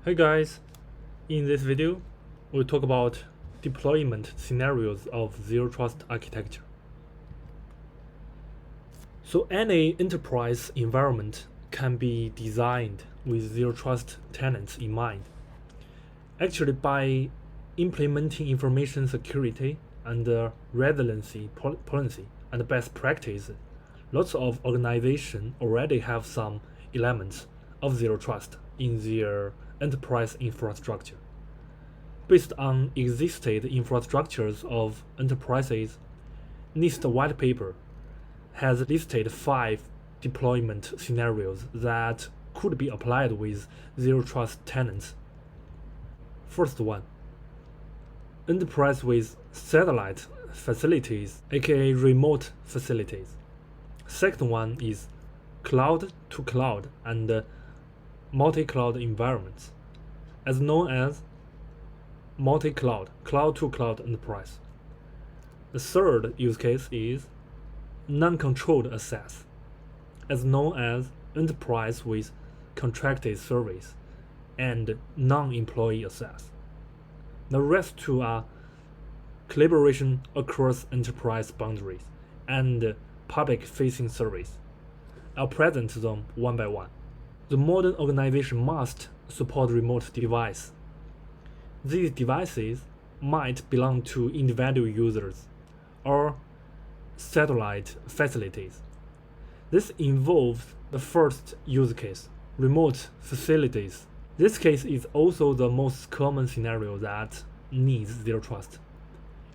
Hey guys, in this video, we'll talk about deployment scenarios of Zero Trust architecture. So any enterprise environment can be designed with Zero Trust tenets in mind. Actually, by implementing information security and resiliency policy and best practices, lots of organizations already have some elements of Zero Trust in their enterprise infrastructure. Based on existing infrastructures of enterprises, NIST white paper has listed 5 deployment scenarios that could be applied with Zero Trust tenets. First one, enterprise with satellite facilities, aka remote facilities. Second one is cloud to cloud and multi-cloud environments, as known as multi-cloud, cloud-to-cloud enterprise. The third use case is non-controlled access, as known as enterprise with contracted service and non-employee access. The rest two are collaboration across enterprise boundaries and public-facing service. I'll present them one by one. The modern organization must support remote devices. These devices might belong to individual users or satellite facilities. This involves the first use case, remote facilities. This case is also the most common scenario that needs Zero Trust.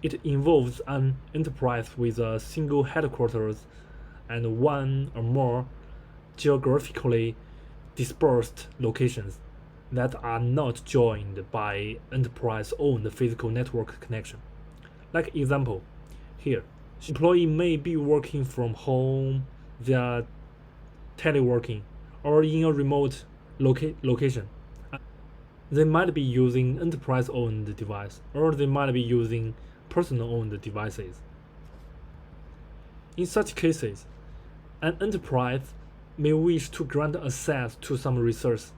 It involves an enterprise with a single headquarters and one or more geographically dispersed locations that are not joined by enterprise-owned physical network connection. Like example, here, employee may be working from home via teleworking or in a remote location. They might be using enterprise-owned device or they might be using personal-owned devices. In such cases, an enterprise may wish to grant access to some resource,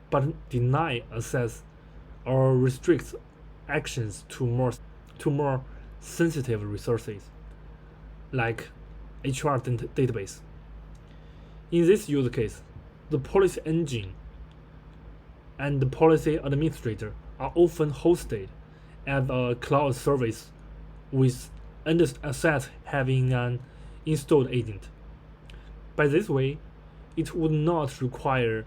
but deny access or restrict actions to more sensitive resources, like HR database. In this use case, the policy engine and the policy administrator are often hosted as a cloud service with access having an installed agent. By this way, it would not require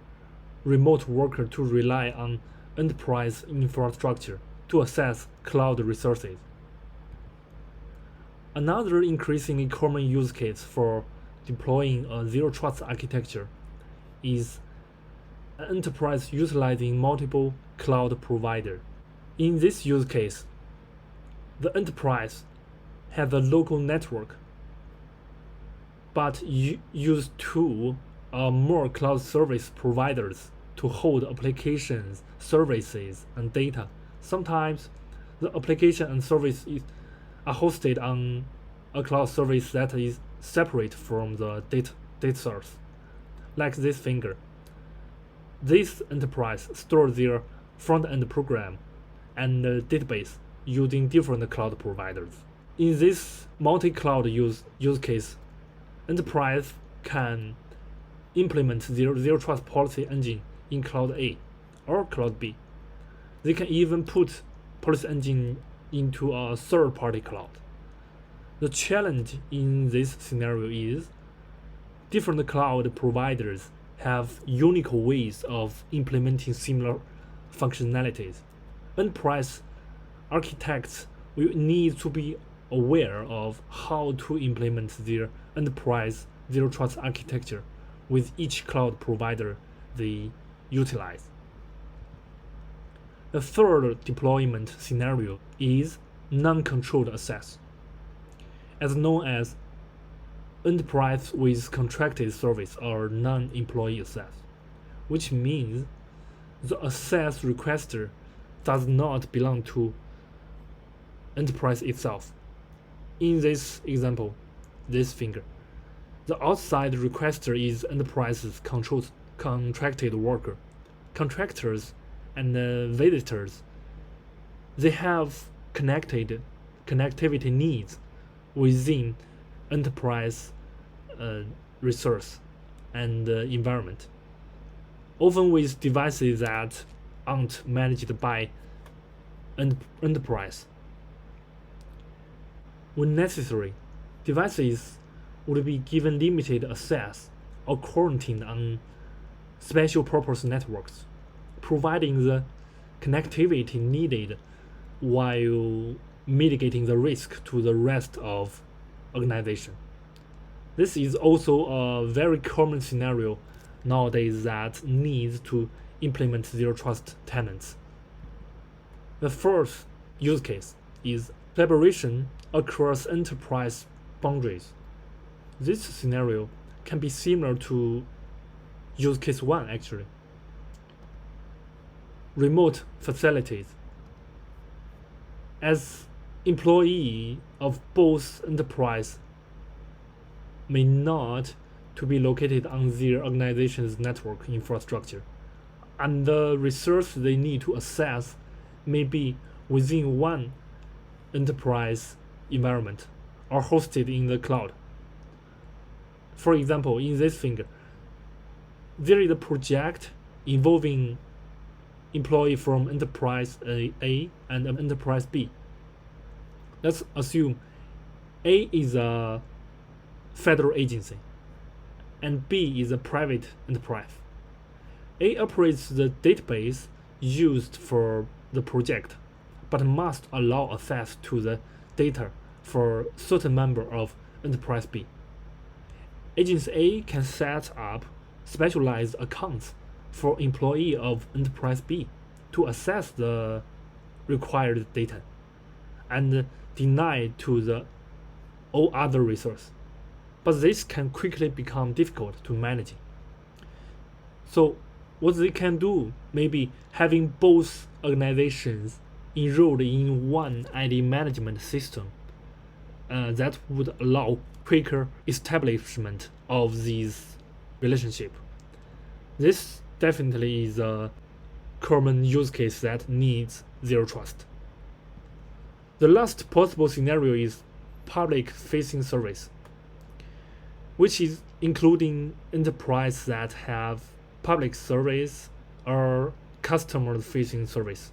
remote worker to rely on enterprise infrastructure to access cloud resources. Another increasingly common use case for deploying a Zero Trust architecture is an enterprise utilizing multiple cloud providers. In this use case, the enterprise has a local network but use two or more cloud service providers to hold applications, services, and data. Sometimes the application and service are hosted on a cloud service that is separate from the data source, like this finger. This enterprise stores their front-end program and database using different cloud providers. In this multi-cloud use case, enterprise can implement Zero Trust policy engine in Cloud A or Cloud B. They can even put policy engine into a third-party cloud. The challenge in this scenario is different cloud providers have unique ways of implementing similar functionalities. Enterprise architects will need to be aware of how to implement their enterprise Zero Trust architecture with each cloud provider they utilize. The third deployment scenario is non-controlled access, as known as enterprise with contracted service or non-employee access, which means the access requester does not belong to enterprise itself. In this example, this finger, the outside requester is enterprise's contracted worker. Contractors and visitors. They have connectivity needs within enterprise resource and environment, often with devices that aren't managed by enterprise. When necessary, devices would be given limited access or quarantined on special purpose networks, providing the connectivity needed while mitigating the risk to the rest of organization. This is also a very common scenario nowadays that needs to implement zero trust tenants. The fourth use case is collaboration across enterprise boundaries. This scenario can be similar to use case 1 actually. Remote facilities. As employee of both enterprise may not to be located on their organization's network infrastructure, and the resource they need to access may be within one enterprise environment or hosted in the cloud. For example, in this figure, there is a project involving employee from enterprise A and enterprise B. Let's assume A is a federal agency and B is a private enterprise. A operates the database used for the project, but must allow access to the data for certain member of enterprise B. Agency A can set up specialized accounts for employee of enterprise B to access the required data and deny to the all other resource. But this can quickly become difficult to manage. So what they can do may be having both organizations enrolled in one ID management system that would allow quicker establishment of these relationship. This definitely is a common use case that needs zero trust. The last possible scenario is public-facing service, which is including enterprise that have public service or customer-facing service.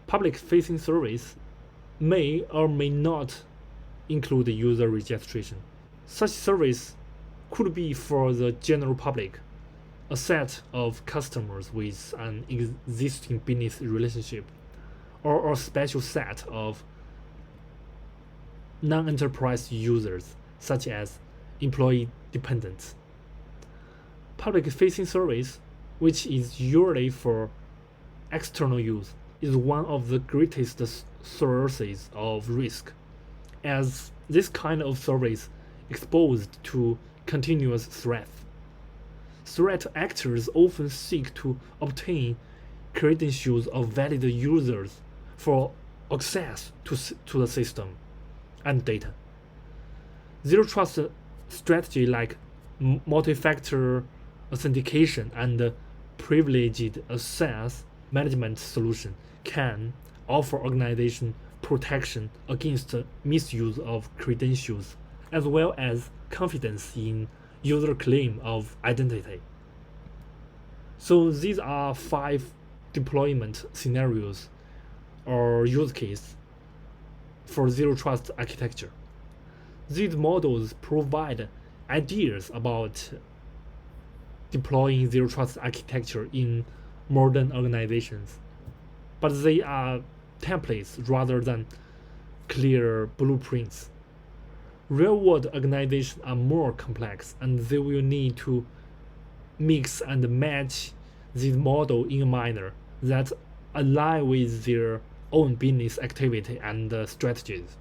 Public-facing service may or may not include user registration. Such service could be for the general public, a set of customers with an existing business relationship, or a special set of non-enterprise users, such as employee dependents. Public-facing service, which is usually for external use, is one of the greatest sources of risk, as this kind of service exposed to continuous threat. Threat actors often seek to obtain credentials of valid users for access to the system and data. Zero trust strategy like multi-factor authentication and privileged access management solution can offer organization protection against misuse of credentials, as well as confidence in user claim of identity. So these are 5 deployment scenarios or use case for zero trust architecture. These models provide ideas about deploying zero trust architecture in modern organizations, but they are templates rather than clear blueprints. Real-world organizations are more complex, and they will need to mix and match this model in a manner that align with their own business activity and strategies.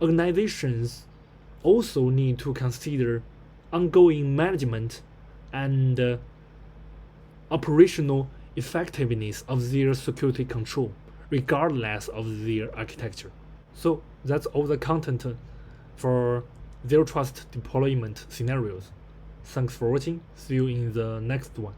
Organizations also need to consider ongoing management and operational effectiveness of their security control, regardless of their architecture. So that's all the content for zero trust deployment scenarios. Thanks for watching. See you in the next one.